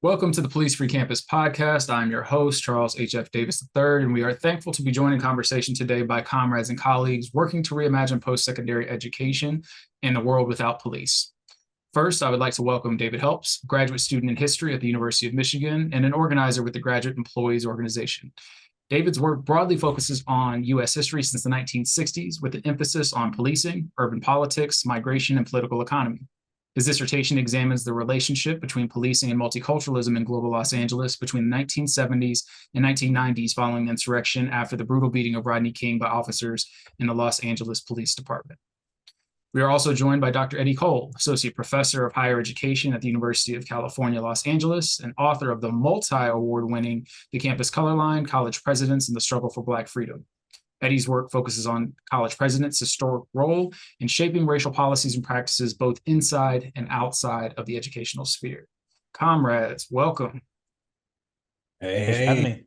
Welcome to the Police Free Campus podcast. I'm your host, Charles H.F. Davis III, and we are thankful to be joined in conversation today by comrades and colleagues working to reimagine post-secondary education in a world without police. First, I would like to welcome David Helps, graduate student in history at the University of Michigan and an organizer with the Graduate Employees Organization. David's work broadly focuses on U.S. history since the 1960s, with an emphasis on policing, urban politics, migration, and political economy. His dissertation examines the relationship between policing and multiculturalism in global Los Angeles between the 1970s and 1990s following the insurrection after the brutal beating of Rodney King by officers in the Los Angeles Police Department. We are also joined by Dr. Eddie Cole, Associate Professor of Higher Education at the University of California, Los Angeles, and author of the multi-award-winning The Campus Color Line, College Presidents and the Struggle for Black Freedom. Eddie's work focuses on college presidents' historic role in shaping racial policies and practices both inside and outside of the educational sphere. Comrades, welcome. Thanks for having me.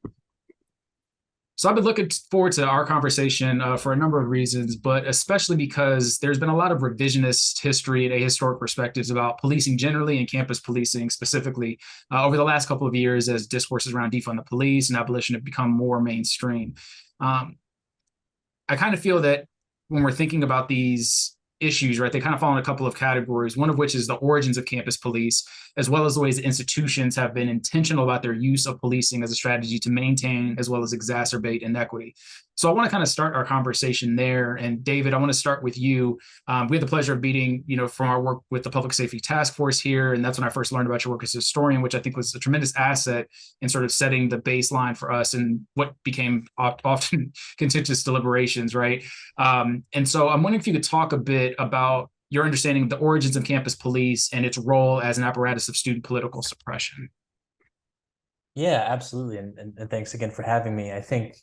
So I've been looking forward to our conversation for a number of reasons, but especially because there's been a lot of revisionist history and ahistoric perspectives about policing generally and campus policing specifically over the last couple of years as discourses around defund the police and abolition have become more mainstream. I kind of feel that when we're thinking about these issues, right, they kind of fall in a couple of categories, one of which is the origins of campus police, as well as the ways that institutions have been intentional about their use of policing as a strategy to maintain as well as exacerbate inequity. So I want to kind of start our conversation there. And David, I want to start with you. We had the pleasure of meeting, from our work with the Public Safety Task Force here. And that's when I first learned about your work as a historian, which I think was a tremendous asset in sort of setting the baseline for us and what became often contentious deliberations, right? And so I'm wondering if you could talk a bit about your understanding of the origins of campus police and its role as an apparatus of student political suppression. Yeah, absolutely. And thanks again for having me. I think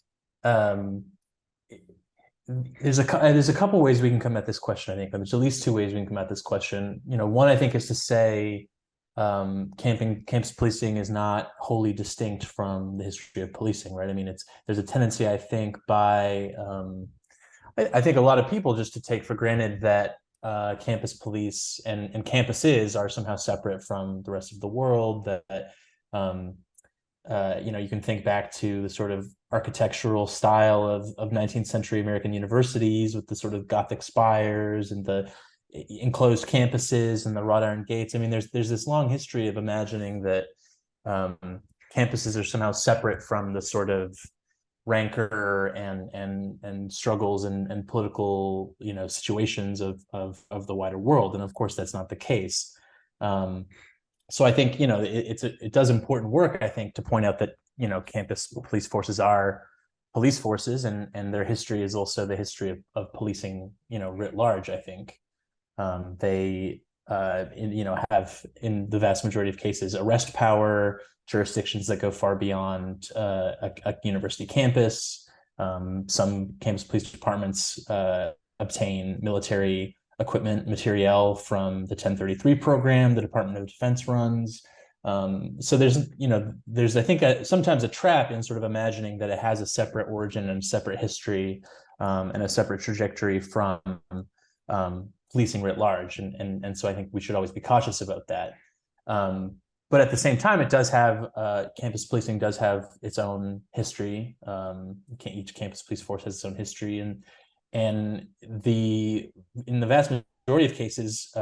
there's a couple ways we can come at this question. I think there's at least two ways we can come at this question. One I think is to say campus policing is not wholly distinct from the history of policing, right? I mean, there's a tendency, I think, by I think a lot of people just to take for granted that campus police and campuses are somehow separate from the rest of the world, that you can think back to the sort of architectural style of 19th century American universities with the sort of Gothic spires and the enclosed campuses and the wrought iron gates. I mean, there's this long history of imagining that campuses are somehow separate from the sort of rancor and struggles and political situations of the wider world, and of course that's not the case. So I think it does important work, I think, to point out that campus police forces are police forces, and their history is also the history of policing writ large. I think they have, in the vast majority of cases, arrest power, jurisdictions that go far beyond a university campus. Some campus police departments obtain military equipment, materiel from the 1033 program the Department of Defense runs. So there's I think sometimes a trap in sort of imagining that it has a separate origin and separate history and a separate trajectory from policing writ large. And so I think we should always be cautious about that. But at the same time, it does have campus policing does have its own history. Each campus police force has its own history, and in the vast majority of cases,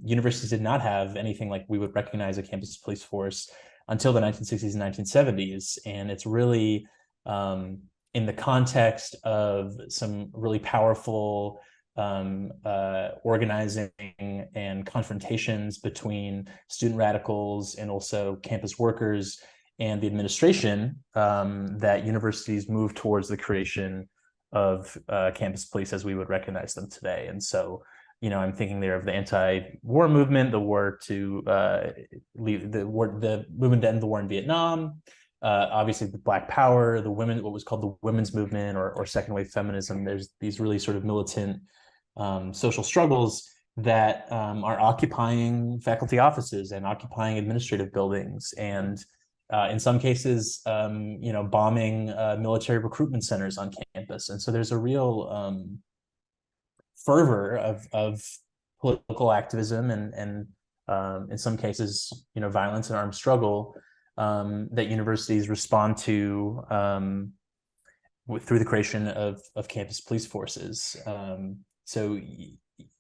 universities did not have anything like we would recognize a campus police force until the 1960s and 1970s, and it's really in the context of some really powerful organizing and confrontations between student radicals and also campus workers and the administration that universities moved towards the creation of campus police as we would recognize them today. And so, I'm thinking there of the anti-war movement, the war to the movement to end the war in Vietnam, obviously the Black Power, what was called the women's movement or second wave feminism. There's these really sort of militant social struggles that are occupying faculty offices and occupying administrative buildings, and in some cases, bombing military recruitment centers on campus. And so there's a real fervor of political activism and in some cases, violence and armed struggle that universities respond to through the creation of campus police forces. So,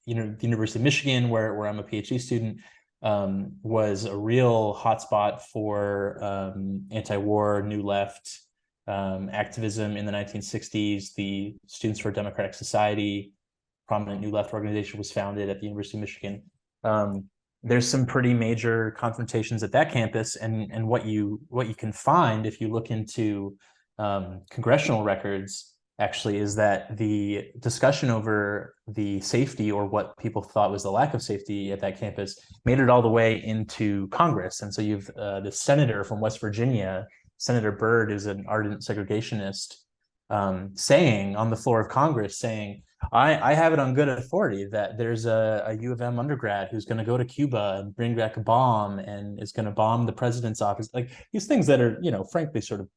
the University of Michigan, where I'm a PhD student, was a real hotspot for anti-war, New Left activism in the 1960s. The Students for a Democratic Society, prominent New Left organization, was founded at the University of Michigan. There's some pretty major confrontations at that campus, and what you can find if you look into congressional records actually is that the discussion over the safety, or what people thought was the lack of safety at that campus, made it all the way into Congress. And so you've the senator from West Virginia, Senator Byrd, is an ardent segregationist, saying on the floor of Congress, saying, I have it on good authority that there's a U of M undergrad who's going to go to Cuba and bring back a bomb and is going to bomb the president's office. Like, these things that are, frankly, sort of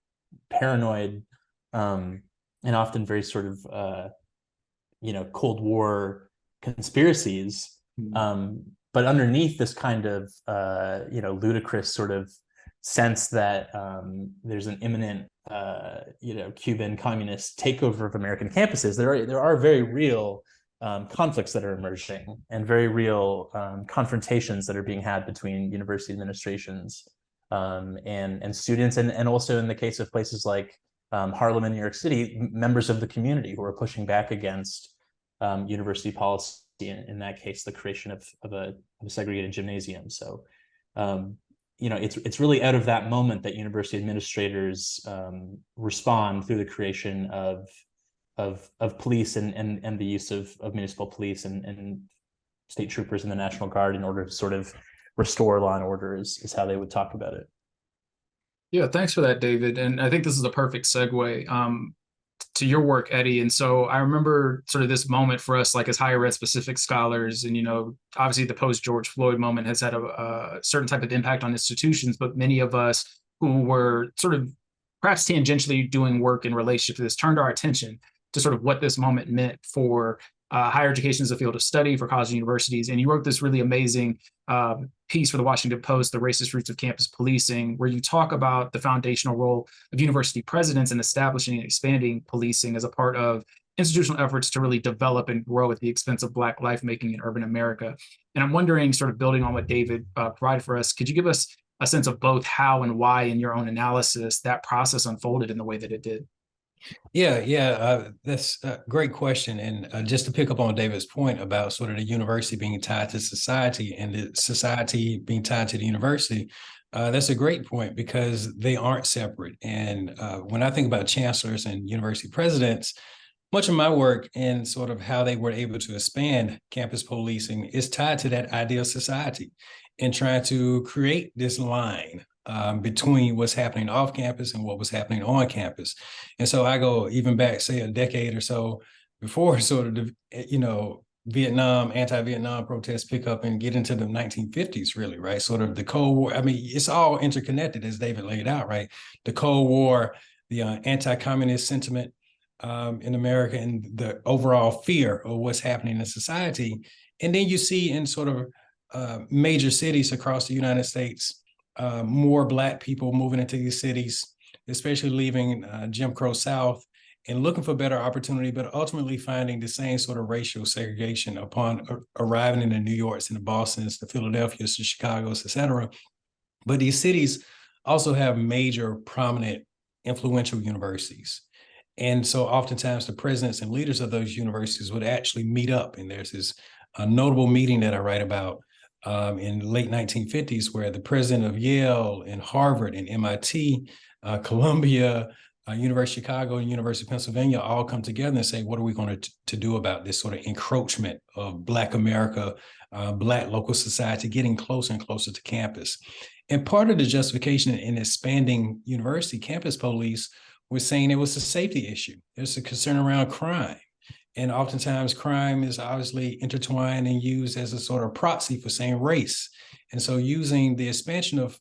paranoid, and often very sort of, Cold War conspiracies. But underneath this kind of, ludicrous sort of sense that there's an imminent, Cuban communist takeover of American campuses, there are very real conflicts that are emerging, and very real confrontations that are being had between university administrations and students, and also in the case of places like Harlem and New York City, members of the community who are pushing back against university policy, in that case, the creation of a segregated gymnasium. So, it's really out of that moment that university administrators respond through the creation of police and the use of municipal police and state troopers and the National Guard in order to sort of restore law and order, is how they would talk about it. Yeah, thanks for that, David. And I think this is a perfect segue to your work, Eddie. And so I remember sort of this moment for us, like as higher ed specific scholars, and, obviously the post George Floyd moment has had a certain type of impact on institutions, but many of us who were sort of perhaps tangentially doing work in relationship to this turned our attention to sort of what this moment meant for higher education as a field of study, for college and universities. And you wrote this really amazing piece for the Washington Post, The Racist Roots of Campus Policing, where you talk about the foundational role of university presidents in establishing and expanding policing as a part of institutional efforts to really develop and grow at the expense of Black life making in urban America. And I'm wondering, sort of building on what David provided for us, could you give us a sense of both how and why, in your own analysis, that process unfolded in the way that it did? Yeah. That's a great question. And just to pick up on David's point about sort of the university being tied to society and the society being tied to the university, that's a great point, because they aren't separate. And when I think about chancellors and university presidents, much of my work and sort of how they were able to expand campus policing is tied to that ideal society, and trying to create this line between what's happening off campus and what was happening on campus. And so I go even back, say, a decade or so before sort of the, anti-Vietnam protests pick up and get into the 1950s, really, right? Sort of the Cold War. I mean, it's all interconnected, as David laid out, right? The Cold War, the anti-communist sentiment in America, and the overall fear of what's happening in society. And then you see in sort of major cities across the United States, more Black people moving into these cities, especially leaving Jim Crow South and looking for better opportunity, but ultimately finding the same sort of racial segregation upon arriving in the New Yorks and the Bostons, the Philadelphias, the Chicagos, et cetera. But these cities also have major, prominent, influential universities. And so oftentimes the presidents and leaders of those universities would actually meet up. And there's this notable meeting that I write about in the late 1950s, where the president of Yale and Harvard and MIT, Columbia, University of Chicago, and University of Pennsylvania all come together and say, what are we going to do about this sort of encroachment of Black America, Black local society getting closer and closer to campus? And part of the justification in expanding university campus police was saying it was a safety issue. There's a concern around crime. And oftentimes crime is obviously intertwined and used as a sort of proxy for saying race. And so using the expansion of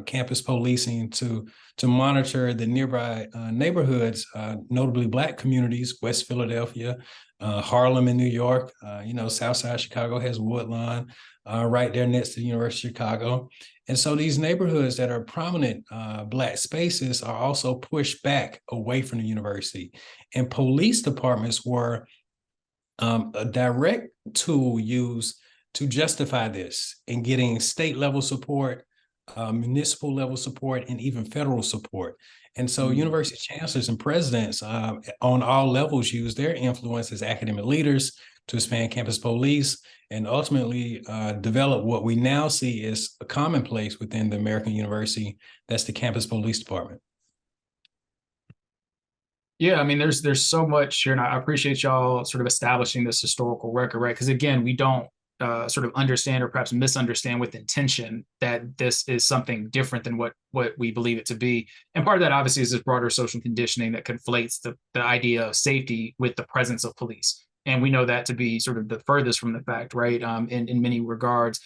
campus policing to monitor the nearby neighborhoods, notably Black communities, West Philadelphia, Harlem in New York, Southside Chicago has Woodlawn, right there next to the University of Chicago. And so these neighborhoods that are prominent Black spaces are also pushed back away from the university. And police departments were a direct tool used to justify this in getting state level support, municipal level support, and even federal support. And so university chancellors and presidents on all levels use their influence as academic leaders to expand campus police and ultimately develop what we now see as a commonplace within the American university. That's the campus police department. Yeah, I mean, there's so much here, and I appreciate y'all sort of establishing this historical record, right? Because again, we don't sort of understand or perhaps misunderstand with intention that this is something different than what we believe it to be. And part of that obviously is this broader social conditioning that conflates the idea of safety with the presence of police. And we know that to be sort of the furthest from the fact, right? In many regards,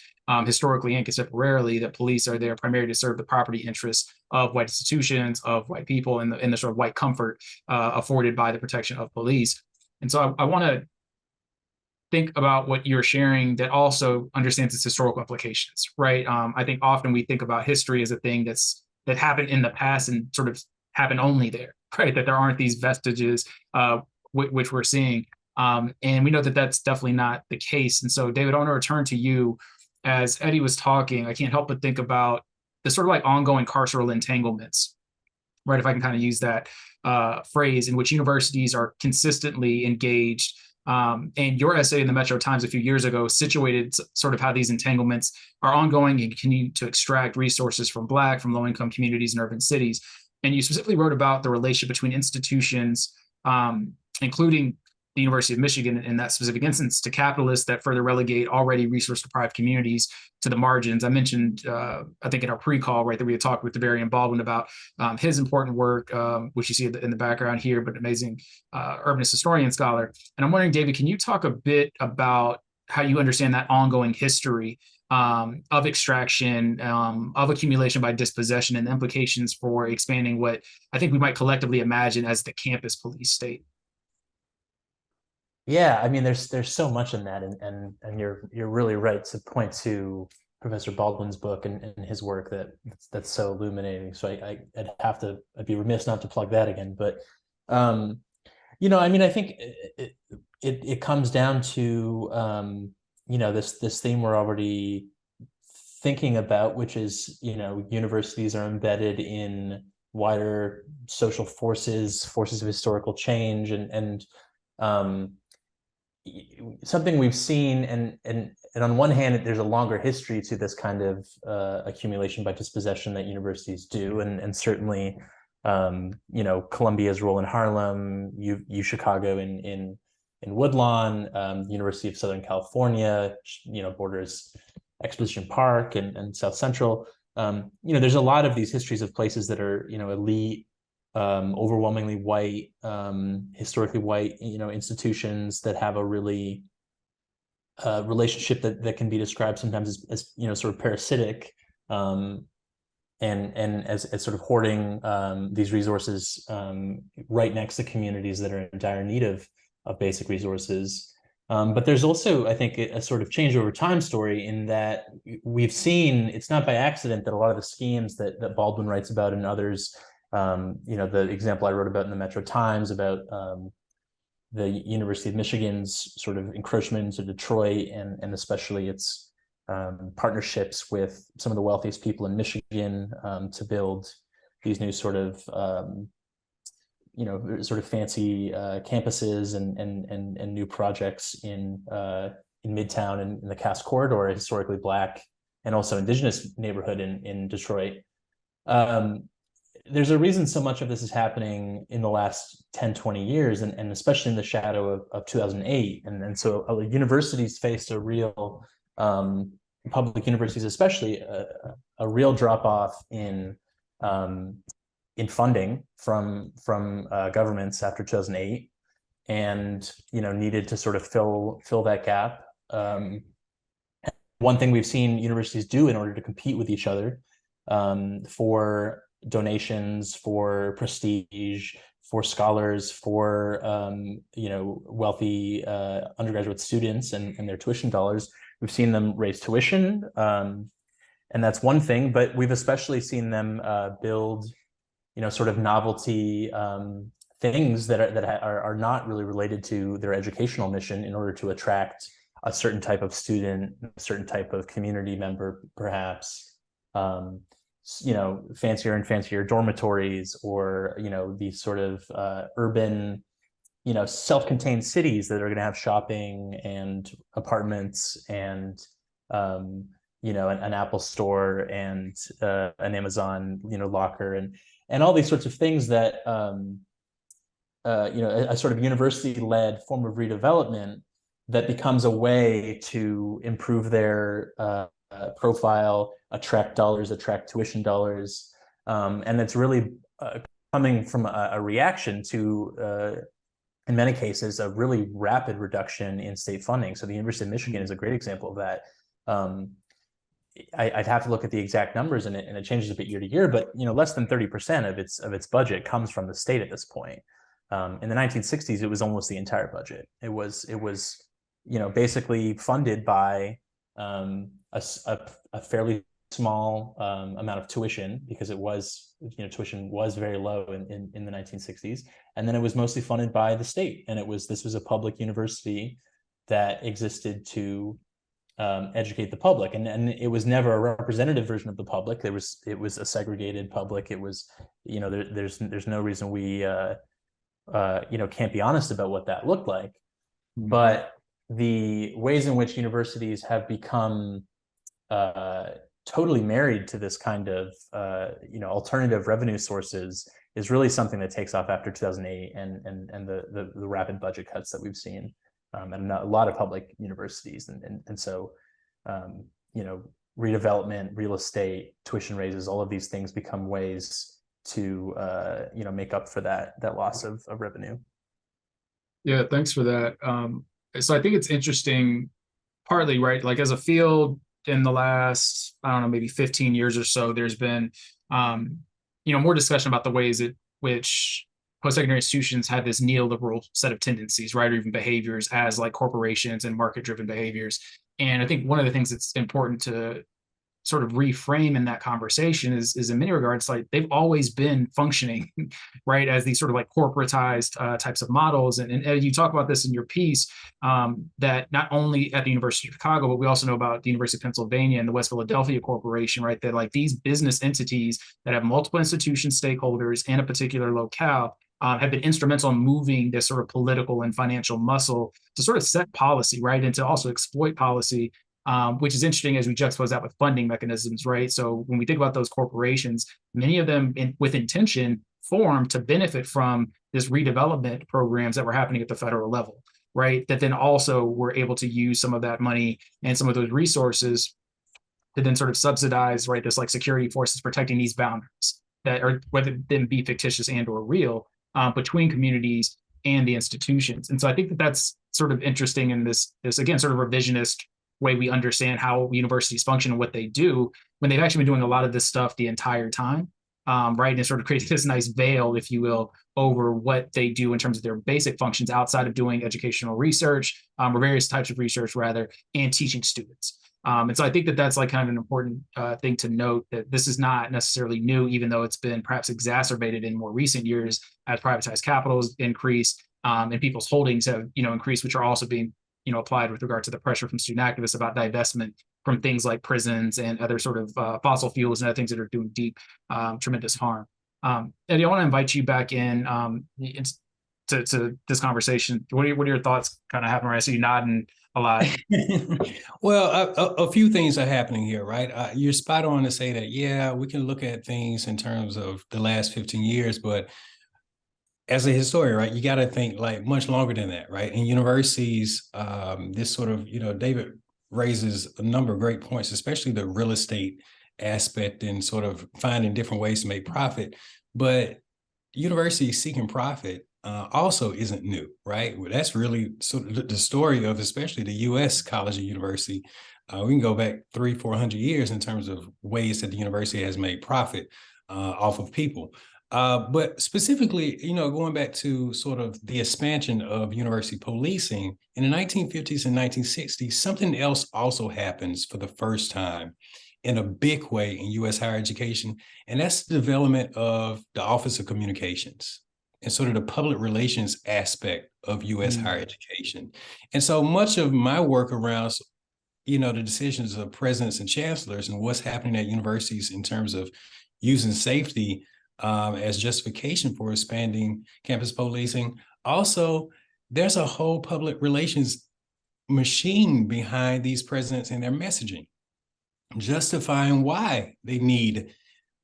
historically and contemporarily, that police are there primarily to serve the property interests of white institutions, of white people, and the sort of white comfort afforded by the protection of police. And so I want to think about what you're sharing that also understands its historical implications, right? I think often we think about history as a thing that happened in the past and sort of happened only there, right? That there aren't these vestiges which we're seeing. And we know that that's definitely not the case. And so, David, I want to return to you. As Eddie was talking, I can't help but think about the sort of like ongoing carceral entanglements, right? If I can kind of use that phrase, in which universities are consistently engaged. And your essay in the Metro Times a few years ago situated sort of how these entanglements are ongoing and continue to extract resources from Black, from low-income communities and urban cities. And you specifically wrote about the relationship between institutions, including the University of Michigan in that specific instance, to capitalists that further relegate already resource-deprived communities to the margins. I mentioned, I think in our pre-call, right, that we had talked with Devarian Baldwin about his important work, which you see in the background here, but amazing urbanist historian scholar. And I'm wondering, David, can you talk a bit about how you understand that ongoing history of extraction, of accumulation by dispossession, and the implications for expanding what I think we might collectively imagine as the campus police state? Yeah, I mean, there's so much in that, and you're really right to point to Professor Baldwin's book and his work that's so illuminating. So I'd be remiss not to plug that again. But I mean, I think it comes down to this theme we're already thinking about, which is universities are embedded in wider social forces of historical change, and something we've seen, and on one hand, there's a longer history to this kind of accumulation by dispossession that universities do, and certainly, Columbia's role in Harlem, U Chicago in Woodlawn, University of Southern California, borders Exposition Park and South Central. There's a lot of these histories of places that are elite, overwhelmingly white, historically white, institutions that have a really relationship that can be described sometimes as sort of parasitic, and as sort of hoarding these resources right next to communities that are in dire need of basic resources. But there's also, I think, a sort of change over time story in that we've seen, it's not by accident that a lot of the schemes that Baldwin writes about and others, the example I wrote about in the Metro Times about the University of Michigan's sort of encroachment into Detroit, and especially its partnerships with some of the wealthiest people in Michigan to build these new sort of fancy campuses and new projects in Midtown and in the Cass Corridor, a historically Black and also indigenous neighborhood in Detroit. There's a reason so much of this is happening in the last 10, 20 years, and especially in the shadow of 2008. And so universities faced a real, public universities especially, a real drop-off in funding from governments after 2008, and needed to sort of fill that gap. One thing we've seen universities do in order to compete with each other for donations, for prestige, for scholars, for wealthy undergraduate students and their tuition dollars, we've seen them raise tuition, and that's one thing. But we've especially seen them build, sort of novelty things that are not really related to their educational mission in order to attract a certain type of student, a certain type of community member, perhaps. Fancier and fancier dormitories, or these sort of urban, self-contained cities that are going to have shopping and apartments and an Apple store and an Amazon locker and all these sorts of things that a sort of university-led form of redevelopment that becomes a way to improve their profile, attract dollars, attract tuition dollars, and it's really coming from a reaction to, in many cases, a really rapid reduction in state funding. So the University of Michigan is a great example of that. I'd have to look at the exact numbers, and it changes a bit year to year, but less than 30% of its budget comes from the state at this point. In the 1960s, it was almost the entire budget. It was basically funded by a fairly small amount of tuition, because it was tuition was very low in the 1960s, and then it was mostly funded by the state, and this was a public university that existed to educate the public, and it was never a representative version of the public. It was a segregated public. It was there's no reason we can't be honest about what that looked like. Mm-hmm. But the ways in which universities have become totally married to this kind of alternative revenue sources is really something that takes off after 2008 and the rapid budget cuts that we've seen and a lot of public universities, and so redevelopment, real estate, tuition raises, all of these things become ways to make up for that loss of revenue. Yeah, thanks for that. So I think it's interesting, partly, right? Like, as a field in the last, I don't know, maybe 15 years or so, there's been, more discussion about the ways in which post-secondary institutions have this neoliberal set of tendencies, right? Or even behaviors as like corporations and market-driven behaviors. And I think one of the things that's important to sort of reframe in that conversation is in many regards, like, they've always been functioning, right, as these sort of like corporatized types of models. And you talk about this in your piece, that not only at the University of Chicago, but we also know about the University of Pennsylvania and the West Philadelphia Corporation, right, that like these business entities that have multiple institution stakeholders and a particular locale have been instrumental in moving this sort of political and financial muscle to sort of set policy, right, and to also exploit policy. Which is interesting as we juxtapose that with funding mechanisms, right? So when we think about those corporations, many of them with intention formed to benefit from this redevelopment programs that were happening at the federal level, right? That then also were able to use some of that money and some of those resources to then sort of subsidize, right, this like security forces protecting these boundaries that are, whether them be fictitious and or real, between communities and the institutions. And so I think that that's sort of interesting in this again, sort of revisionist way we understand how universities function and what they do, when they've actually been doing a lot of this stuff the entire time, right? And it sort of creates this nice veil, if you will, over what they do in terms of their basic functions outside of doing educational research, or various types of research rather, and teaching students. And so I think that that's like kind of an important thing to note, that this is not necessarily new, even though it's been perhaps exacerbated in more recent years as privatized capital has increased, and people's holdings have increased, which are also being applied with regard to the pressure from student activists about divestment from things like prisons and other sort of fossil fuels and other things that are doing deep, tremendous harm. Eddie, I want to invite you back in to this conversation. What are your thoughts kind of happening? I see you nodding a lot. Well, a few things are happening here, right? You're spot on to say that, yeah, we can look at things in terms of the last 15 years, but as a historian, right, you got to think like much longer than that, right? In universities, this sort of, David raises a number of great points, especially the real estate aspect and sort of finding different ways to make profit. But universities seeking profit also isn't new, right? Well, that's really sort of the story of especially the U.S. college and university. We can go back 300-400 years in terms of ways that the university has made profit off of people. But specifically, going back to sort of the expansion of university policing in the 1950s and 1960s, something else also happens for the first time in a big way in U.S. higher education, and that's the development of the Office of Communications and sort of the public relations aspect of U.S. higher education. And so much of my work around the decisions of presidents and chancellors and what's happening at universities in terms of using safety as justification for expanding campus policing. Also, there's a whole public relations machine behind these presidents and their messaging, justifying why they need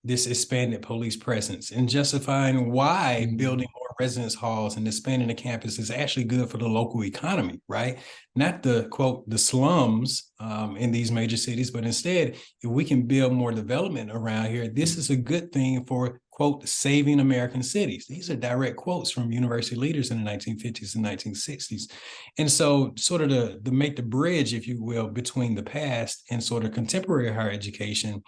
this expanded police presence and justifying why building more residence halls and expanding the campus is actually good for the local economy, right? Not the quote, the slums in these major cities, but instead, if we can build more development around here, this is a good thing for quote, saving American cities. These are direct quotes from university leaders in the 1950s and 1960s. And so sort of to make the bridge, if you will, between the past and sort of contemporary higher education,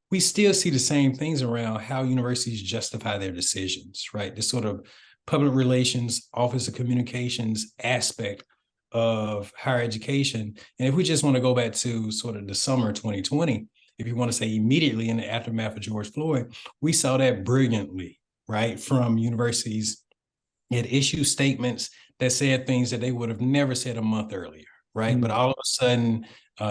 we still see the same things around how universities justify their decisions, right? This sort of public relations, Office of Communications aspect of higher education. And if we just want to go back to sort of the summer 2020, if you want to say immediately in the aftermath of George Floyd, we saw that brilliantly, right? From universities that issued statements that said things that they would have never said a month earlier, right? But all of a sudden,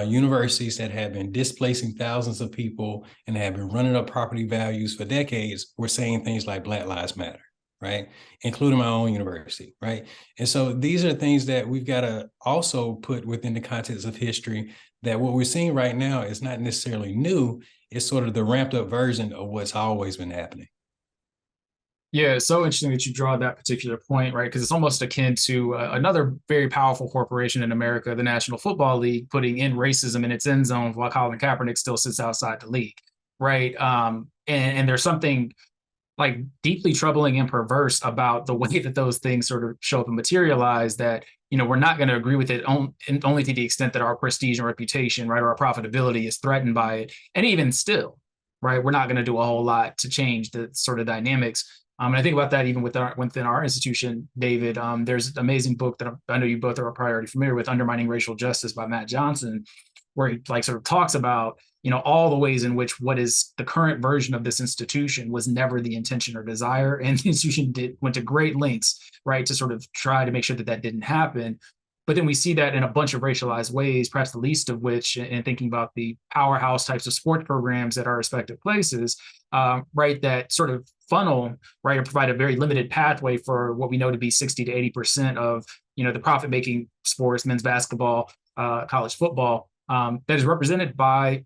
universities that have been displacing thousands of people and have been running up property values for decades were saying things like Black Lives Matter, right? Including my own university, right? And so these are things that we've got to also put within the context of history, that what we're seeing right now is not necessarily new. It's sort of the ramped up version of what's always been happening. Yeah, it's so interesting that you draw that particular point, right? Because it's almost akin to another very powerful corporation in America, the National Football League, putting in racism in its end zone while Colin Kaepernick still sits outside the league, right? And there's something like deeply troubling and perverse about the way that those things sort of show up and materialize, that we're not going to agree with it only to the extent that our prestige and reputation, right, or our profitability is threatened by it. And even still, right, we're not going to do a whole lot to change the sort of dynamics. And I think about that even within our institution, David. There's an amazing book that I know you both are probably already familiar with, Undermining Racial Justice by Matt Johnson, where he like sort of talks about all the ways in which what is the current version of this institution was never the intention or desire, and the institution went to great lengths, right, to sort of try to make sure that that didn't happen. But then we see that in a bunch of racialized ways, perhaps the least of which, and thinking about the powerhouse types of sports programs at our respective places, right, that sort of funnel, right, or provide a very limited pathway for what we know to be 60 to 80% of, the profit-making sports, men's basketball, college football, that is represented by,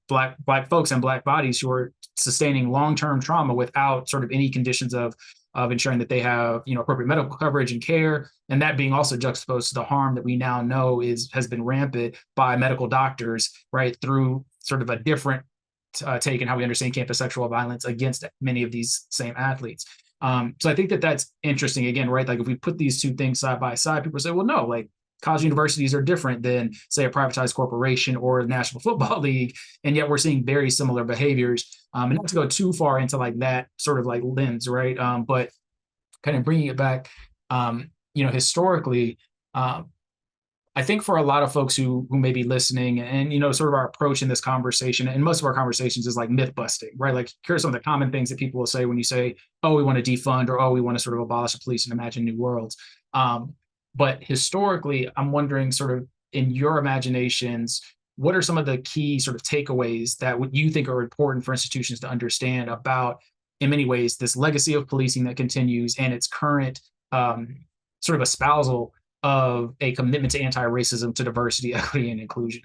black folks and black bodies who are sustaining long-term trauma without sort of any conditions of ensuring that they have, appropriate medical coverage and care, and that being also juxtaposed to the harm that we now know has been rampant by medical doctors, right, through sort of a different take in how we understand campus sexual violence against many of these same athletes. So I think that that's interesting again, right? Like if we put these two things side by side, people say, well, no, like college universities are different than, say, a privatized corporation or the National Football League, and yet we're seeing very similar behaviors. And not to go too far into like that sort of like lens, right? But kind of bringing it back, historically, I think for a lot of folks who may be listening, and sort of our approach in this conversation, and most of our conversations is like myth busting, right? Like here are some of the common things that people will say when you say, "Oh, we want to defund," or "Oh, we want to sort of abolish the police and imagine new worlds." But historically, I'm wondering, sort of in your imaginations, what are some of the key sort of takeaways that what you think are important for institutions to understand about, in many ways, this legacy of policing that continues and its current sort of espousal of a commitment to anti-racism, to diversity, equity, and inclusion?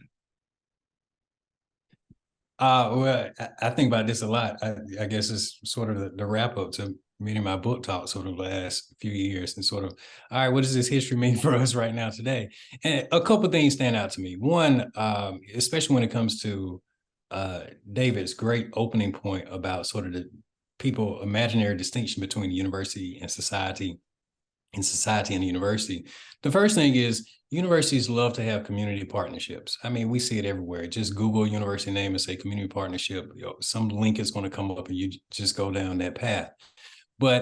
Well, I think about this a lot. I guess it's sort of the wrap up to many of my book talks sort of the last few years, and sort of, all right, what does this history mean for us right now today? And a couple of things stand out to me. One, especially when it comes to David's great opening point about sort of the people imaginary distinction between the university and society and the university. The first thing is universities love to have community partnerships. I mean, we see it everywhere. Just Google university name and say community partnership. Some link is going to come up and you just go down that path. But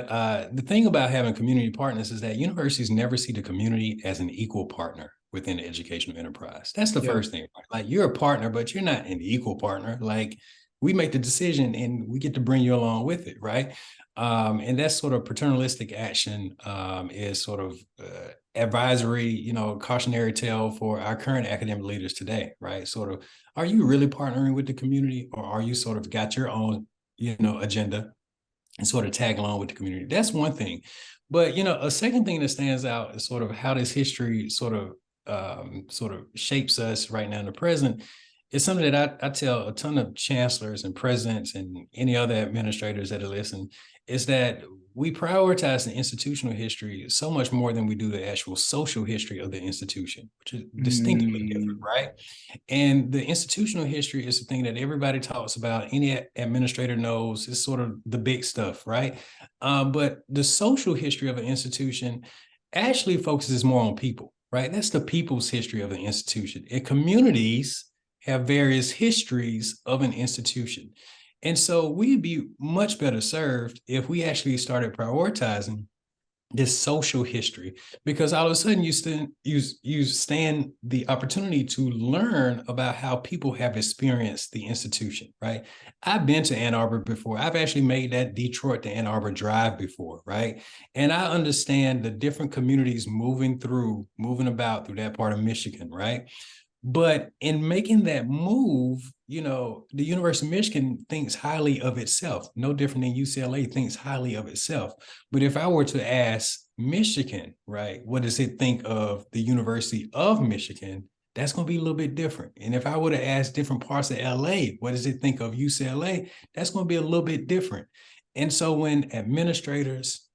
the thing about having community partners is that universities never see the community as an equal partner within the educational enterprise. That's the first thing. Right? Like, you're a partner, but you're not an equal partner. Like, we make the decision and we get to bring you along with it, right? And that sort of paternalistic action is sort of advisory, cautionary tale for our current academic leaders today, right? Sort of, are you really partnering with the community, or are you sort of got your own, agenda and sort of tag along with the community? That's one thing. But, a second thing that stands out is sort of how this history sort of shapes us right now in the present. It's something that I tell a ton of chancellors and presidents and any other administrators that are listening, is that we prioritize the institutional history so much more than we do the actual social history of the institution, which is distinctly different, right? And the institutional history is the thing that everybody talks about. Any administrator knows it's sort of the big stuff, right? But the social history of an institution actually focuses more on people, right? That's the people's history of the institution. And communities have various histories of an institution. And so we'd be much better served if we actually started prioritizing this social history, because all of a sudden you stand the opportunity to learn about how people have experienced the institution, right? I've been to Ann Arbor before. I've actually made that Detroit to Ann Arbor drive before, right? And I understand the different communities moving about through that part of Michigan, right? But in making that move, the University of Michigan thinks highly of itself, no different than UCLA thinks highly of itself. But if I were to ask Michigan, right, what does it think of the University of Michigan? That's going to be a little bit different. And if I were to ask different parts of LA, what does it think of UCLA? That's going to be a little bit different. And so when administrators,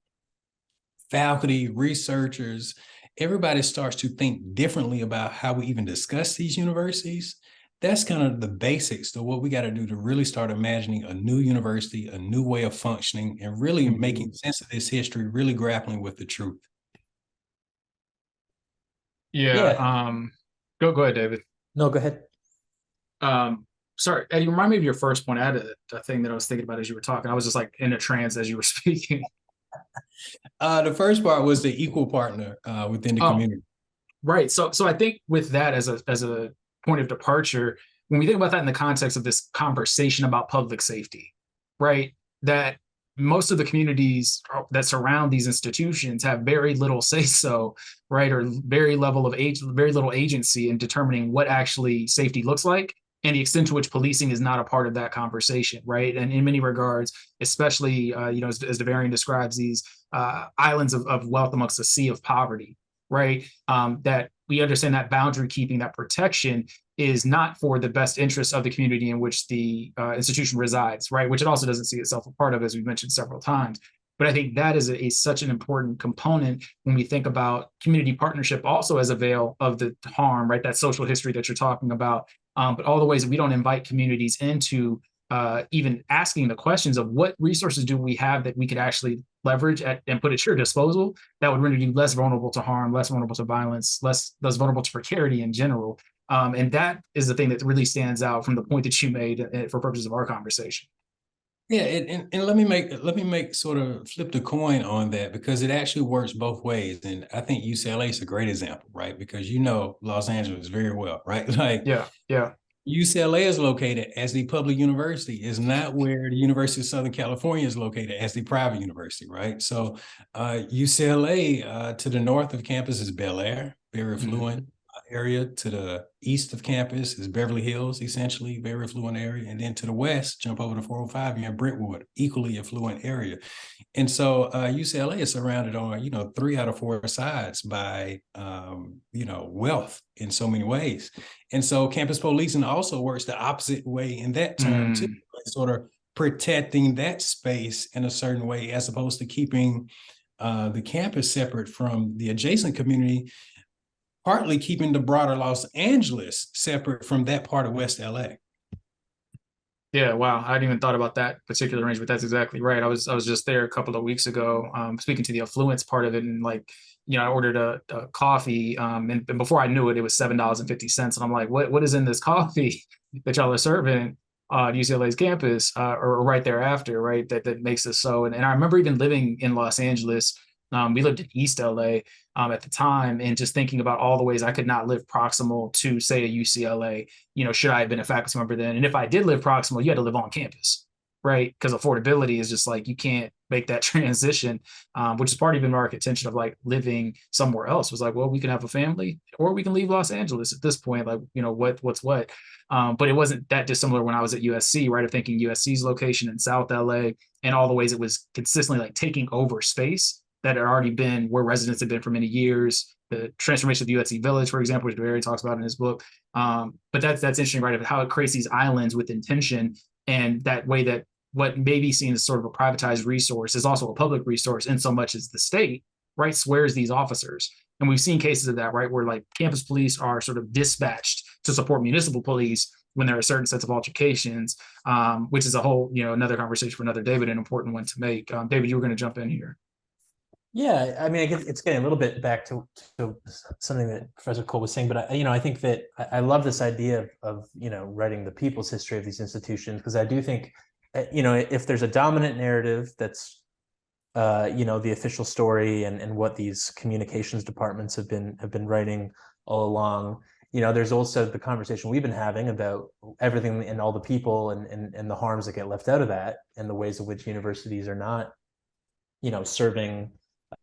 faculty, researchers, everybody starts to think differently about how we even discuss these universities, that's kind of the basics to what we got to do to really start imagining a new university, a new way of functioning, and really making sense of this history, really grappling with the truth. Yeah. Go ahead, David. No, go ahead. Sorry, Eddie, remind me of your first point. I had a thing that I was thinking about as you were talking. I was just like in a trance as you were speaking. The first part was the equal partner within the community. Right. So I think with that as a point of departure, when we think about that in the context of this conversation about public safety, right, that most of the communities that surround these institutions have very little say so, right, or very little agency in determining what actually safety looks like and the extent to which policing is not a part of that conversation, right? And in many regards, especially, as Devarian describes these islands of wealth amongst a sea of poverty, right? That we understand that boundary keeping, that protection is not for the best interests of the community in which the institution resides, right? Which it also doesn't see itself a part of, as we've mentioned several times. But I think that is such an important component when we think about community partnership also as a veil of the harm, right? That social history that you're talking about, but all the ways that we don't invite communities into even asking the questions of what resources do we have that we could actually leverage and put at your disposal that would render you less vulnerable to harm, less vulnerable to violence, less vulnerable to precarity in general. And that is the thing that really stands out from the point that you made for purposes of our conversation. Yeah, and let me make sort of flip the coin on that, because it actually works both ways. And I think UCLA is a great example, right? Because Los Angeles very well, right? Like, yeah. UCLA is located as the public university, is not where the University of Southern California is located as the private university, right? So UCLA to the north of campus is Bel Air, very affluent area. To the east of campus is Beverly Hills, essentially very affluent area. And then to the west, jump over to 405, you're in Brentwood, equally affluent area. And so UCLA is surrounded on, 3 out of 4 sides by, wealth in so many ways. And so campus policing also works the opposite way in that term too, sort of protecting that space in a certain way, as opposed to keeping the campus separate from the adjacent community, partly keeping the broader Los Angeles separate from that part of West LA. Yeah, wow. I hadn't even thought about that particular arrangement. That's exactly right. I was just there a couple of weeks ago, speaking to the affluence part of it, and I ordered a coffee, and before I knew it, it was $7.50, and I'm like, what is in this coffee that y'all are serving? UCLA's campus, or right thereafter, right? That makes us so. And I remember even living in Los Angeles. We lived in East LA at the time, and just thinking about all the ways I could not live proximal to, say, a UCLA. Should I have been a faculty member then? And if I did live proximal, you had to live on campus, right? Because affordability is just like you can't make that transition, which is part of even our contention of like living somewhere else. Was like, well, we can have a family, or we can leave Los Angeles at this point. Like, what's what? But it wasn't that dissimilar when I was at USC, right? Of thinking USC's location in South LA and all the ways it was consistently like taking over space that had already been where residents had been for many years. The transformation of the USC Village, for example, which Barry talks about in his book. But that's interesting, right? Of how it creates these islands with intention, and that way that what may be seen as sort of a privatized resource is also a public resource in so much as the state, right, swears these officers. And we've seen cases of that, right, where like campus police are sort of dispatched to support municipal police when there are certain sets of altercations, which is a whole, another conversation for another day, but an important one to make. David, you were going to jump in here. Yeah, I mean, I guess it's getting a little bit back to something that Professor Cole was saying, but I think that I love this idea of writing the people's history of these institutions, because I do think, if there's a dominant narrative that's the official story and what these communications departments have been writing all along, there's also the conversation we've been having about everything and all the people and the harms that get left out of that, and the ways in which universities are not serving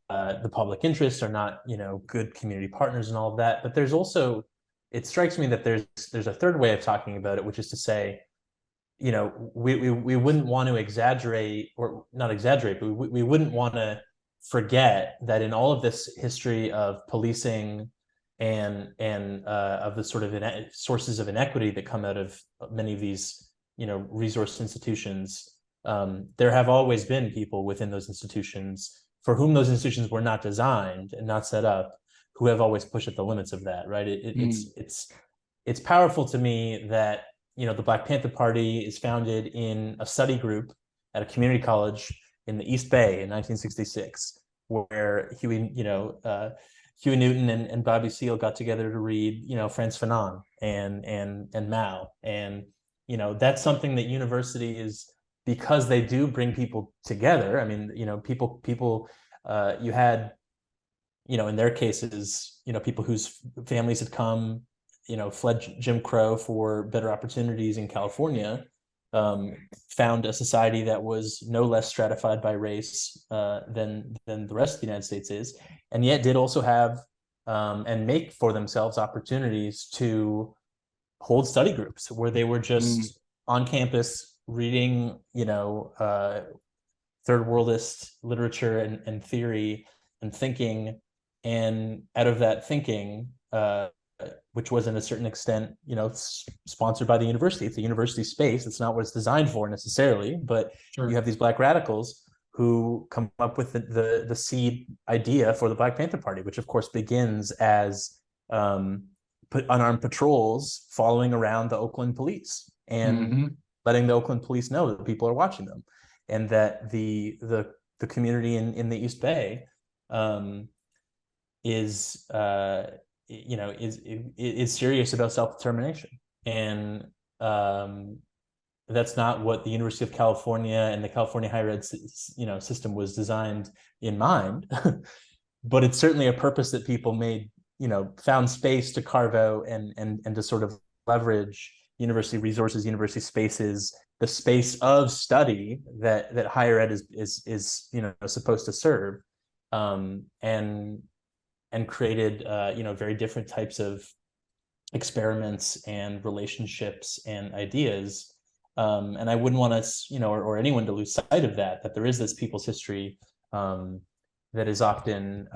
the public interest, are not good community partners and all of that. But there's also, it strikes me that there's a third way of talking about it, which is to say, we wouldn't want to exaggerate, or not exaggerate, but we wouldn't want to forget that in all of this history of policing and of the sort of sources of inequity that come out of many of these resource institutions, there have always been people within those institutions for whom those institutions were not designed and not set up, who have always pushed at the limits of that, right? It's powerful to me that the Black Panther Party is founded in a study group at a community college in the East Bay in 1966, where Huey Newton and Bobby Seale got together to read, Frantz Fanon and Mao, and that's something that university is, because they do bring people together. I mean, people. You had, in their cases, people whose families had come, fled Jim Crow for better opportunities in California, found a society that was no less stratified by race than the rest of the United States is, and yet did also have and make for themselves opportunities to hold study groups where they were just on campus reading, third worldist literature and theory and thinking, and out of that thinking, which was in a certain extent, sponsored by the university. It's a university space. It's not what it's designed for necessarily, but sure, you have these Black radicals who come up with the seed idea for the Black Panther Party, which of course begins as unarmed patrols following around the Oakland police and letting the Oakland police know that people are watching them, and that the community in the East Bay is serious about self-determination. And that's not what the University of California and the California higher ed system was designed in mind. But it's certainly a purpose that people made, found space to carve out and to sort of leverage university resources, university spaces, the space of study that higher ed is supposed to serve, and created very different types of experiments and relationships and ideas. And I wouldn't want us, or anyone to lose sight of that there is this people's history that is often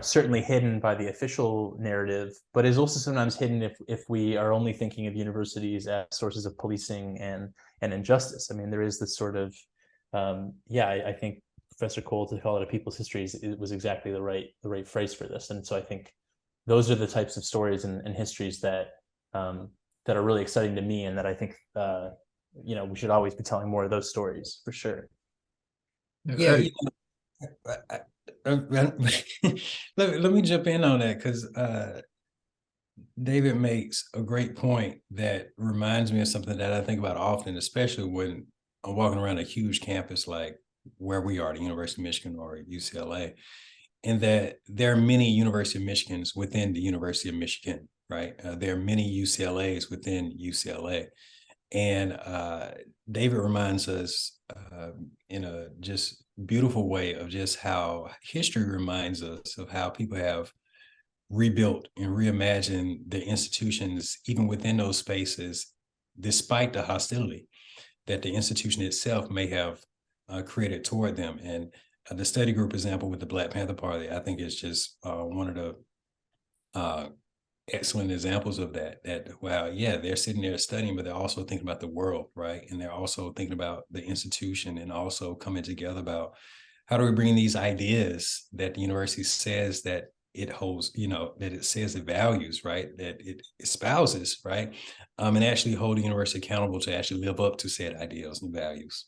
certainly hidden by the official narrative, but is also sometimes hidden if we are only thinking of universities as sources of policing and injustice. I mean, there is this sort of I think Professor Cole, to call it a people's history, it was exactly the right phrase for this. And so I think those are the types of stories and histories that are really exciting to me, and that I think we should always be telling more of those stories, for sure. Yeah. Let me jump in on that, because David makes a great point that reminds me of something that I think about often, especially when I'm walking around a huge campus like where we are, the University of Michigan or UCLA, and that there are many University of Michigans within the University of Michigan, right? There are many UCLAs within UCLA. And David reminds us in a just beautiful way of just how history reminds us of how people have rebuilt and reimagined their institutions, even within those spaces, despite the hostility that the institution itself may have created toward them. And the study group example with the Black Panther Party, I think is just one of the excellent examples of that. That, wow, yeah, they're sitting there studying, but they're also thinking about the world, right? And they're also thinking about the institution and also coming together about how do we bring these ideas that the university says that it holds, that it says it values, right? That it espouses, right? And actually hold the university accountable to actually live up to said ideals and values.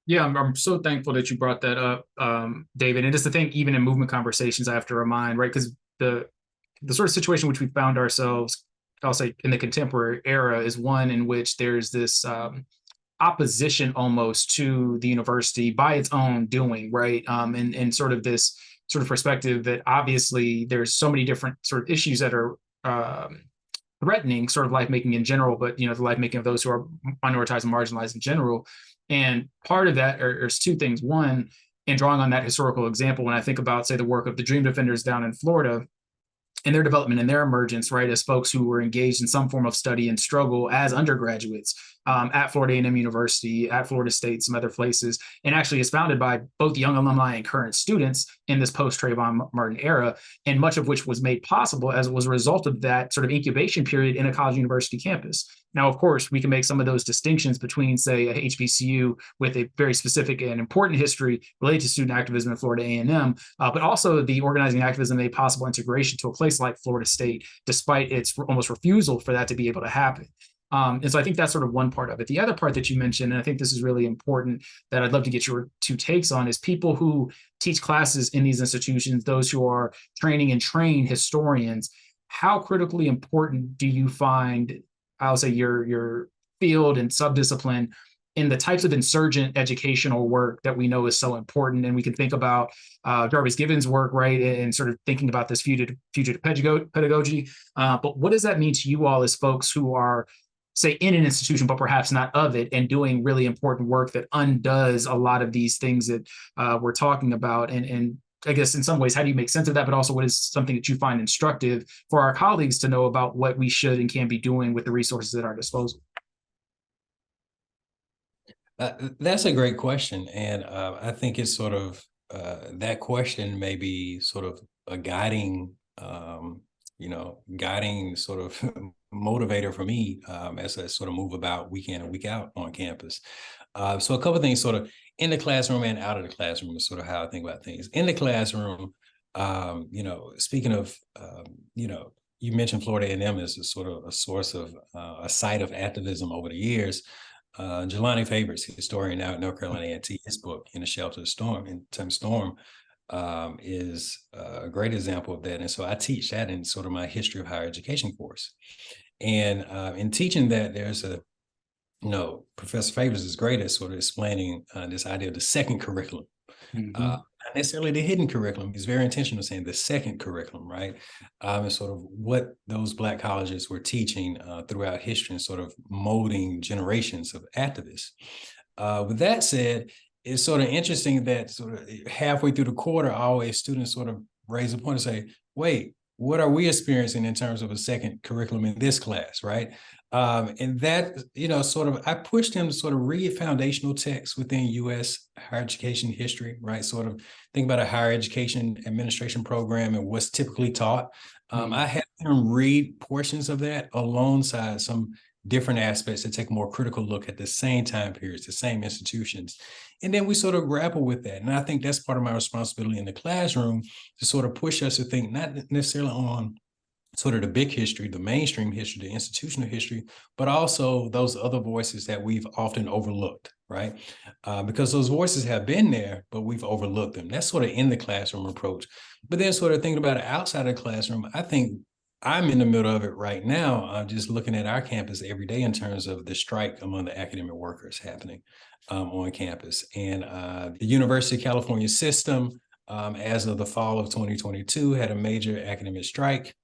Yeah, I'm so thankful that you brought that up, David. And it's the thing, even in movement conversations, I have to remind, right? Because the sort of situation which we found ourselves, I'll say, in the contemporary era is one in which there's this opposition almost to the university by its own doing, right? And sort of this sort of perspective that obviously there's so many different sort of issues that are threatening sort of life making in general, but the life making of those who are minoritized and marginalized in general. And part of that is two things. One, in drawing on that historical example, when I think about, say, the work of the Dream Defenders down in Florida, and their development and their emergence, right, as folks who were engaged in some form of study and struggle as undergraduates at Florida A&M University, at Florida State, some other places, and actually is founded by both young alumni and current students in this post-Trayvon Martin era, and much of which was made possible as it was a result of that sort of incubation period in a college university campus. Now, of course, we can make some of those distinctions between, say, a HBCU with a very specific and important history related to student activism in Florida A&M, but also the organizing activism made possible integration to a place like Florida State, despite its almost refusal for that to be able to happen. And so I think that's sort of one part of it. The other part that you mentioned, and I think this is really important that I'd love to get your two takes on, is people who teach classes in these institutions, those who are training and train historians. How critically important do you find, I'll say, your field and subdiscipline in the types of insurgent educational work that we know is so important? And we can think about Jarvis Gibbons' work, right, and sort of thinking about this fugitive pedagogy. But what does that mean to you all as folks who are, say, in an institution, but perhaps not of it, and doing really important work that undoes a lot of these things that we're talking about? And I guess in some ways, how do you make sense of that? But also, what is something that you find instructive for our colleagues to know about what we should and can be doing with the resources at our disposal? That's a great question. And I think it's sort of that question may be sort of a guiding sort of motivator for me as I sort of move about week in and week out on campus. So a couple of things sort of in the classroom and out of the classroom is sort of how I think about things. In the classroom, speaking of, you mentioned Florida A&M as a sort of a source of a site of activism over the years. Jelani Favors, historian now at North Carolina A&T, his book, In the Shelter of Storm, in Time Storm, is a great example of that. And so I teach that in sort of my history of higher education course. And in teaching that, there's Professor Favors is great at sort of explaining this idea of the second curriculum. Not necessarily the hidden curriculum. He's very intentional saying the second curriculum, right? And sort of what those Black colleges were teaching throughout history and sort of molding generations of activists. With that said, it's sort of interesting that sort of halfway through the quarter, always students sort of raise a point and say, wait, what are we experiencing in terms of a second curriculum in this class, right? And that, sort of, I pushed them to sort of read foundational texts within U.S. higher education history, right? Sort of think about a higher education administration program and what's typically taught. I had them read portions of that alongside some different aspects to take a more critical look at the same time periods, the same institutions. And then we sort of grapple with that. And I think that's part of my responsibility in the classroom, to sort of push us to think not necessarily on sort of the big history, the mainstream history, the institutional history, but also those other voices that we've often overlooked, right? Because those voices have been there, but we've overlooked them. That's sort of in the classroom approach. But then sort of thinking about it outside of the classroom, I think I'm in the middle of it right now. I'm just looking at our campus every day in terms of the strike among the academic workers happening on campus. And the University of California system, as of the fall of 2022, had a major academic strike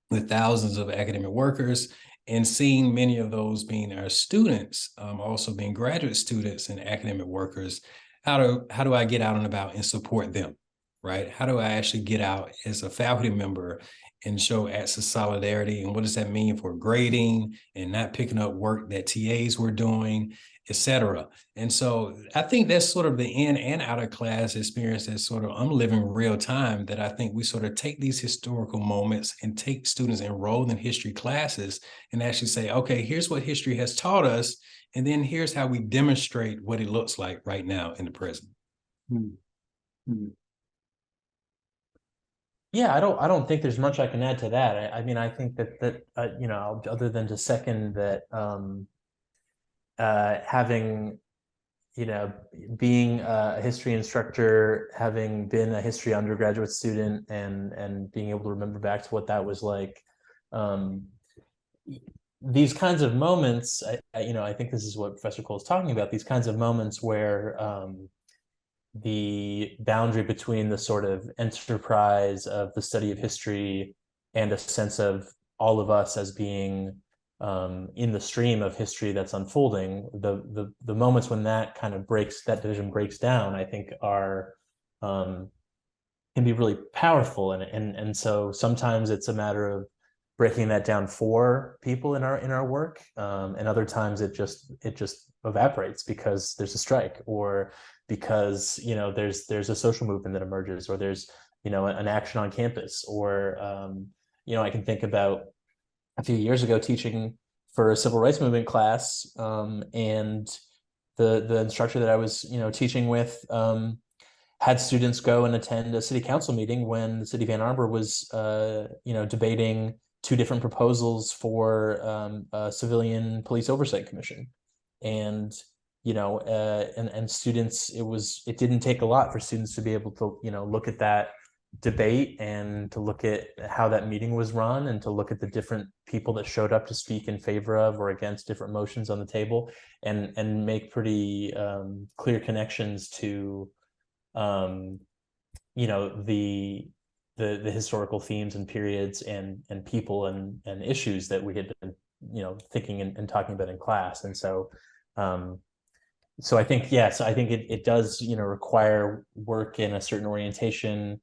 with thousands of academic workers, and seeing many of those being our students, also being graduate students and academic workers. How do I get out and about and support them, right? How do I actually get out as a faculty member and show acts of solidarity? And what does that mean for grading and not picking up work that TAs were doing, et cetera? And so I think that's sort of the in and out of class experience that sort of I'm living real time, that I think we sort of take these historical moments and take students enrolled in history classes and actually say, okay, here's what history has taught us. And then here's how we demonstrate what it looks like right now in the present. Mm-hmm. Yeah, I don't think there's much I can add to that. I mean, I think that you know, other than to second that, having, you know, being a history instructor, having been a history undergraduate student, and being able to remember back to what that was like, these kinds of moments, you know, I think this is what Professor Cole is talking about. These kinds of moments where the boundary between the sort of enterprise of the study of history and a sense of all of us as being in the stream of history that's unfolding, the moments when that kind of that division breaks down, I think are can be really powerful. And so sometimes it's a matter of breaking that down for people in our work, and other times it just evaporates because there's a strike, or because, you know, there's a social movement that emerges, or there's, you know, an action on campus, or you know, I can think about a few years ago teaching for a civil rights movement class, and the instructor that I was, you know, teaching with had students go and attend a city council meeting when the city of Ann Arbor was you know, debating two different proposals for a civilian police oversight commission. And, you know, and students, it didn't take a lot for students to be able to, you know, look at that debate and to look at how that meeting was run and to look at the different people that showed up to speak in favor of or against different motions on the table, and make pretty clear connections to you know, the historical themes and periods and people and issues that we had been, you know, thinking and talking about in class. And so so I think, yes, I think it does, you know, require work in a certain orientation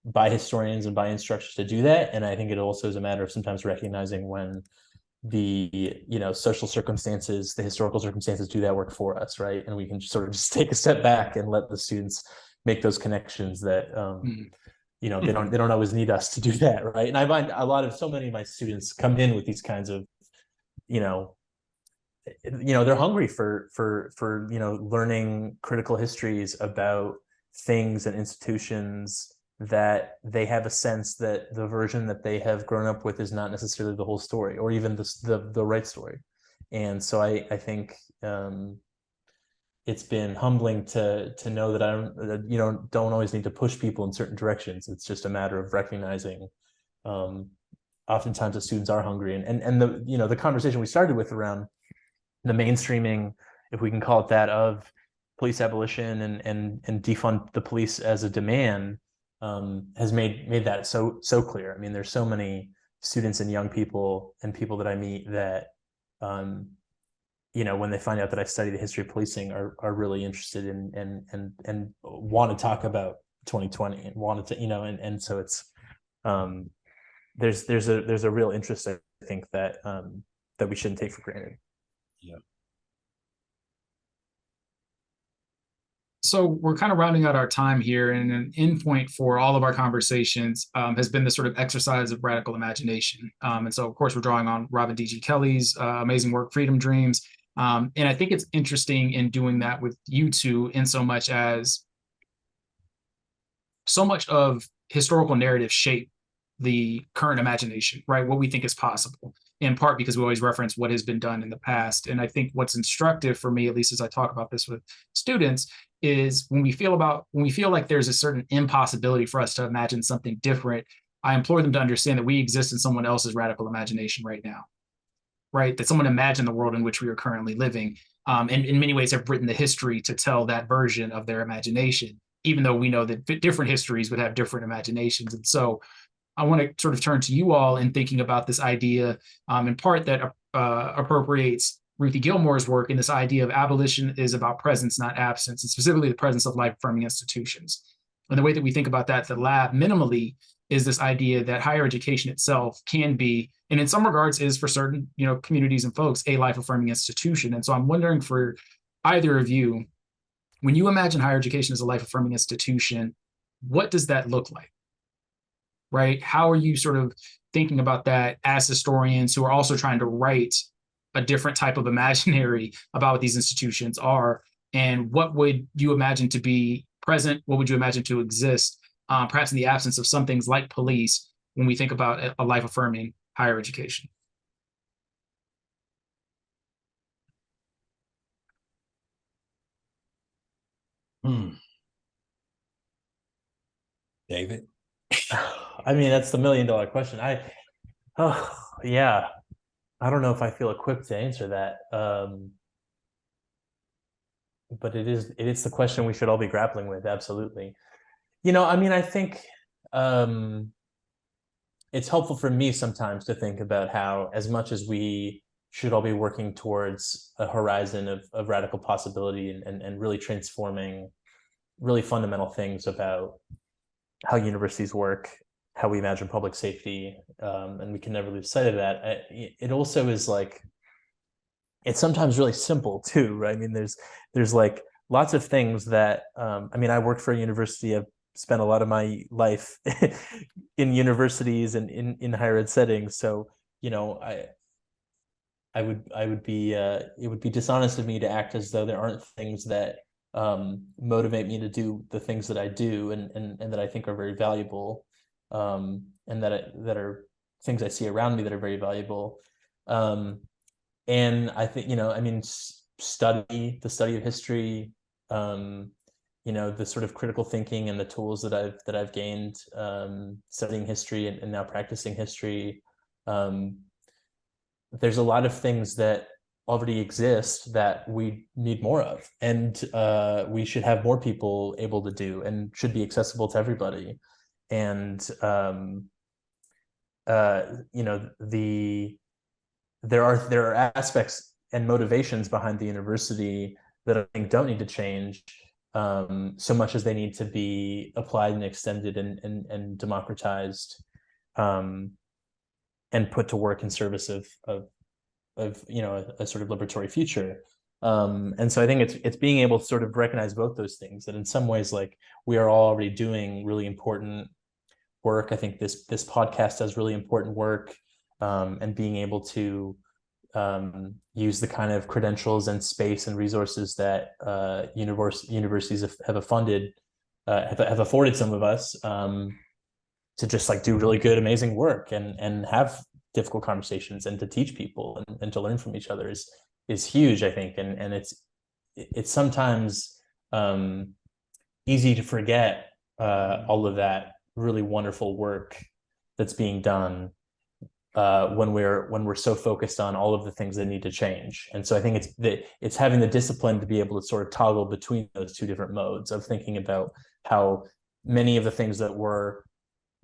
by historians and by instructors to do that. And I think it also is a matter of sometimes recognizing when the, you know, social circumstances, the historical circumstances do that work for us, right? And we can sort of just take a step back and let the students make those connections that you know, they don't always need us to do that, right? And I find so many of my students come in with these kinds of, you know, they're hungry for you know, learning critical histories about things and institutions that they have a sense that the version that they have grown up with is not necessarily the whole story, or even the right story. And so I think it's been humbling to know that don't always need to push people in certain directions. It's just a matter of recognizing oftentimes the students are hungry, and the, you know, the conversation we started with around the mainstreaming, if we can call it that, of police abolition and defund the police as a demand, has made that so clear. I mean, there's so many students and young people and people that I meet that you know, when they find out that I study the history of policing, are really interested in and want to talk about 2020 and wanted to, you know, and so it's there's a real interest, I think, that that we shouldn't take for granted. Yeah. So we're kind of rounding out our time here, and an endpoint for all of our conversations has been this sort of exercise of radical imagination. And so, of course, we're drawing on Robin D.G. Kelley's amazing work, Freedom Dreams. And I think it's interesting in doing that with you two, in so much as so much of historical narrative shape the current imagination, right? What we think is possible, in part because we always reference what has been done in the past. And I think what's instructive for me, at least as I talk about this with students, is when we feel like there's a certain impossibility for us to imagine something different, I implore them to understand that we exist in someone else's radical imagination right now, right? That someone imagined the world in which we are currently living, and in many ways have written the history to tell that version of their imagination, even though we know that different histories would have different imaginations. And so I want to sort of turn to you all in thinking about this idea, in part that appropriates Ruthie Gilmore's work in this idea of abolition is about presence, not absence, and specifically the presence of life-affirming institutions. And the way that we think about that, the lab minimally, is this idea that higher education itself can be, and in some regards is for certain, communities and folks, a life-affirming institution. And so I'm wondering for either of you, when you imagine higher education as a life-affirming institution, what does that look like? Right? How are you sort of thinking about that as historians who are also trying to write a different type of imaginary about what these institutions are? And what would you imagine to be present? What would you imagine to exist, perhaps in the absence of some things like police, when we think about a life-affirming higher education? David? I mean, that's the $1,000,000 question. Yeah, I don't know if I feel equipped to answer that. But it is the question we should all be grappling with. Absolutely. I mean, I think it's helpful for me sometimes to think about how, as much as we should all be working towards a horizon of radical possibility and really transforming really fundamental things about how universities work, how we imagine public safety, and we can never lose sight of that. It also is like, it's sometimes really simple too, right? I mean, there's like lots of things that, I mean, I work for a university. I've spent a lot of my life in universities and in higher ed settings. So, I would be, it would be dishonest of me to act as though there aren't things that motivate me to do the things that I do and that I think are very valuable, and that are things I see around me that are very valuable. And I think, I mean, the study of history, the sort of critical thinking and the tools that I've gained, studying history and now practicing history. There's a lot of things that already exist that we need more of, and we should have more people able to do, and should be accessible to everybody. And there are aspects and motivations behind the university that I think don't need to change, so much as they need to be applied and extended and democratized, and put to work in service of a sort of liberatory future. And so I think it's being able to sort of recognize both those things, that in some ways, like, we are all already doing really important work. I think this podcast does really important work, and being able to use the kind of credentials and space and resources that universities have afforded some of us, to just like do really good, amazing work and have difficult conversations and to teach people and to learn from each other is huge, I think. And it's sometimes easy to forget all of that really wonderful work that's being done when we're so focused on all of the things that need to change. And so I think it's having the discipline to be able to sort of toggle between those two different modes of thinking about how many of the things that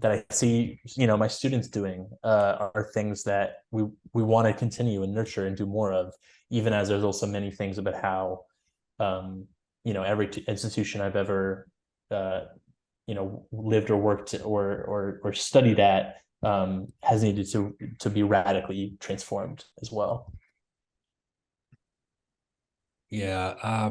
I see, my students doing, are things that we want to continue and nurture and do more of, even as there's also many things about how, every institution I've ever, lived or worked or studied at, has needed to be radically transformed as well. Yeah.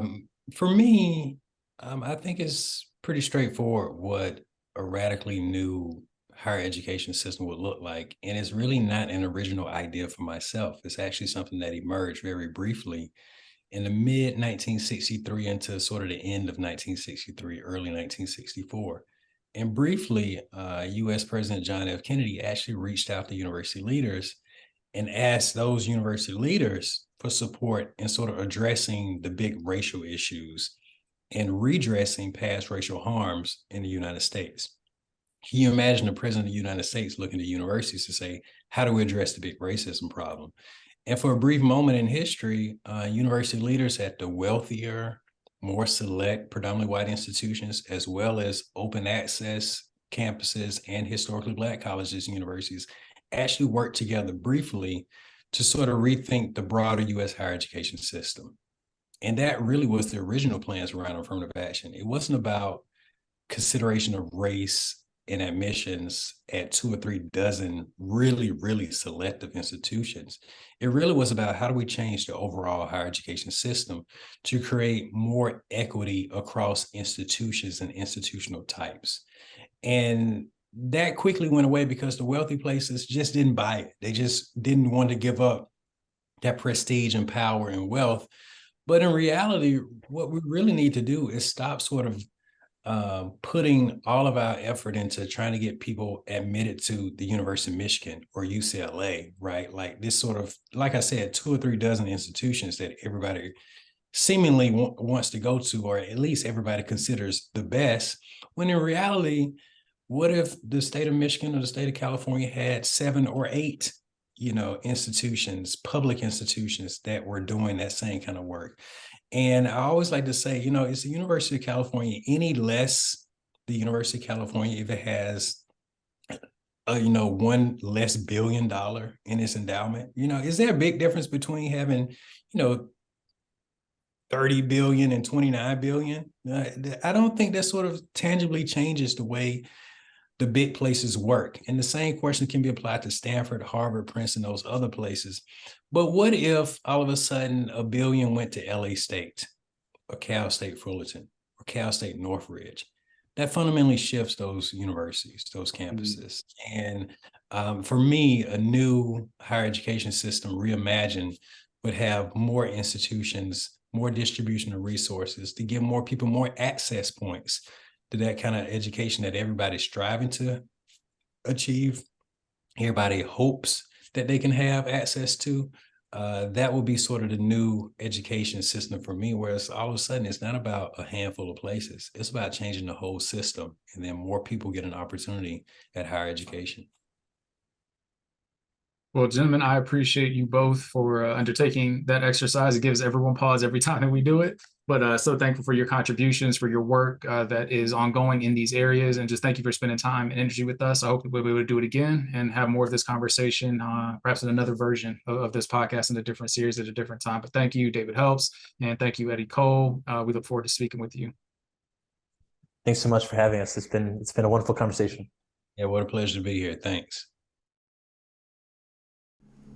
For me, I think it's pretty straightforward what a radically new higher education system would look like. And it's really not an original idea for myself. It's actually something that emerged very briefly in the mid 1963 into sort of the end of 1963, early 1964. And briefly, US President John F. Kennedy actually reached out to university leaders and asked those university leaders for support in sort of addressing the big racial issues and redressing past racial harms in the United States. Can you imagine the president of the United States looking to universities to say, how do we address the big racism problem? And for a brief moment in history, university leaders at the wealthier, more select, predominantly white institutions, as well as open access campuses and historically Black colleges and universities, actually worked together briefly to sort of rethink the broader U.S. higher education system. And that really was the original plans around affirmative action. It wasn't about consideration of race and admissions at 2 or 3 dozen really, really selective institutions. It really was about how do we change the overall higher education system to create more equity across institutions and institutional types. And that quickly went away because the wealthy places just didn't buy it. They just didn't want to give up that prestige and power and wealth. But in reality, what we really need to do is stop sort of putting all of our effort into trying to get people admitted to the University of Michigan or UCLA, right? Like this sort of, like I said, 2 or 3 dozen institutions that everybody seemingly wants to go to, or at least everybody considers the best, when in reality, what if the state of Michigan or the state of California had 7 or 8 institutions, public institutions that were doing that same kind of work? And I always like to say, is the University of California any less the University of California if it has, $1 less billion in its endowment? Is there a big difference between having, 30 billion and 29 billion? I don't think that sort of tangibly changes the way the big places work. And the same question can be applied to Stanford, Harvard, Princeton, those other places. But what if all of a sudden $1 billion went to LA State or Cal State Fullerton or Cal State Northridge? That fundamentally shifts those universities, those campuses. And for me, a new higher education system reimagined would have more institutions, more distribution of resources to give more people more access points to that kind of education that everybody's striving to achieve. Everybody hopes that they can have access to. That will be sort of the new education system for me, whereas all of a sudden it's not about a handful of places. It's about changing the whole system, and then more people get an opportunity at higher education. Well, gentlemen, I appreciate you both for undertaking that exercise. It gives everyone pause every time that we do it. But so thankful for your contributions, for your work that is ongoing in these areas. And just thank you for spending time and energy with us. I hope we'll be able to do it again and have more of this conversation, perhaps in another version of this podcast in a different series at a different time. But thank you, David Helps. And thank you, Eddie Cole. We look forward to speaking with you. Thanks so much for having us. It's been a wonderful conversation. Yeah, what a pleasure to be here. Thanks.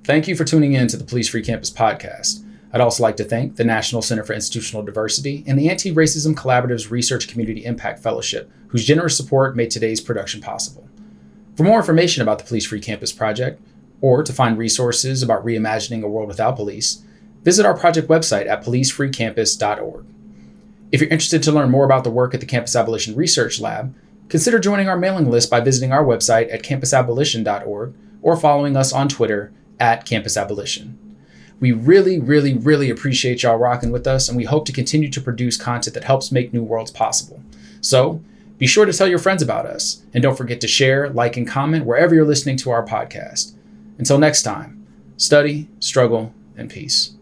Thank you for tuning in to the Police Free Campus podcast. I'd also like to thank the National Center for Institutional Diversity and the Anti-Racism Collaborative's Research Community Impact Fellowship, whose generous support made today's production possible. For more information about the Police Free Campus project, or to find resources about reimagining a world without police, visit our project website at policefreecampus.org. If you're interested to learn more about the work at the Campus Abolition Research Lab, consider joining our mailing list by visiting our website at campusabolition.org or following us on Twitter at Campus Abolition. We really, really, really appreciate y'all rocking with us, and we hope to continue to produce content that helps make new worlds possible. So be sure to tell your friends about us, and don't forget to share, like, and comment wherever you're listening to our podcast. Until next time, study, struggle, and peace.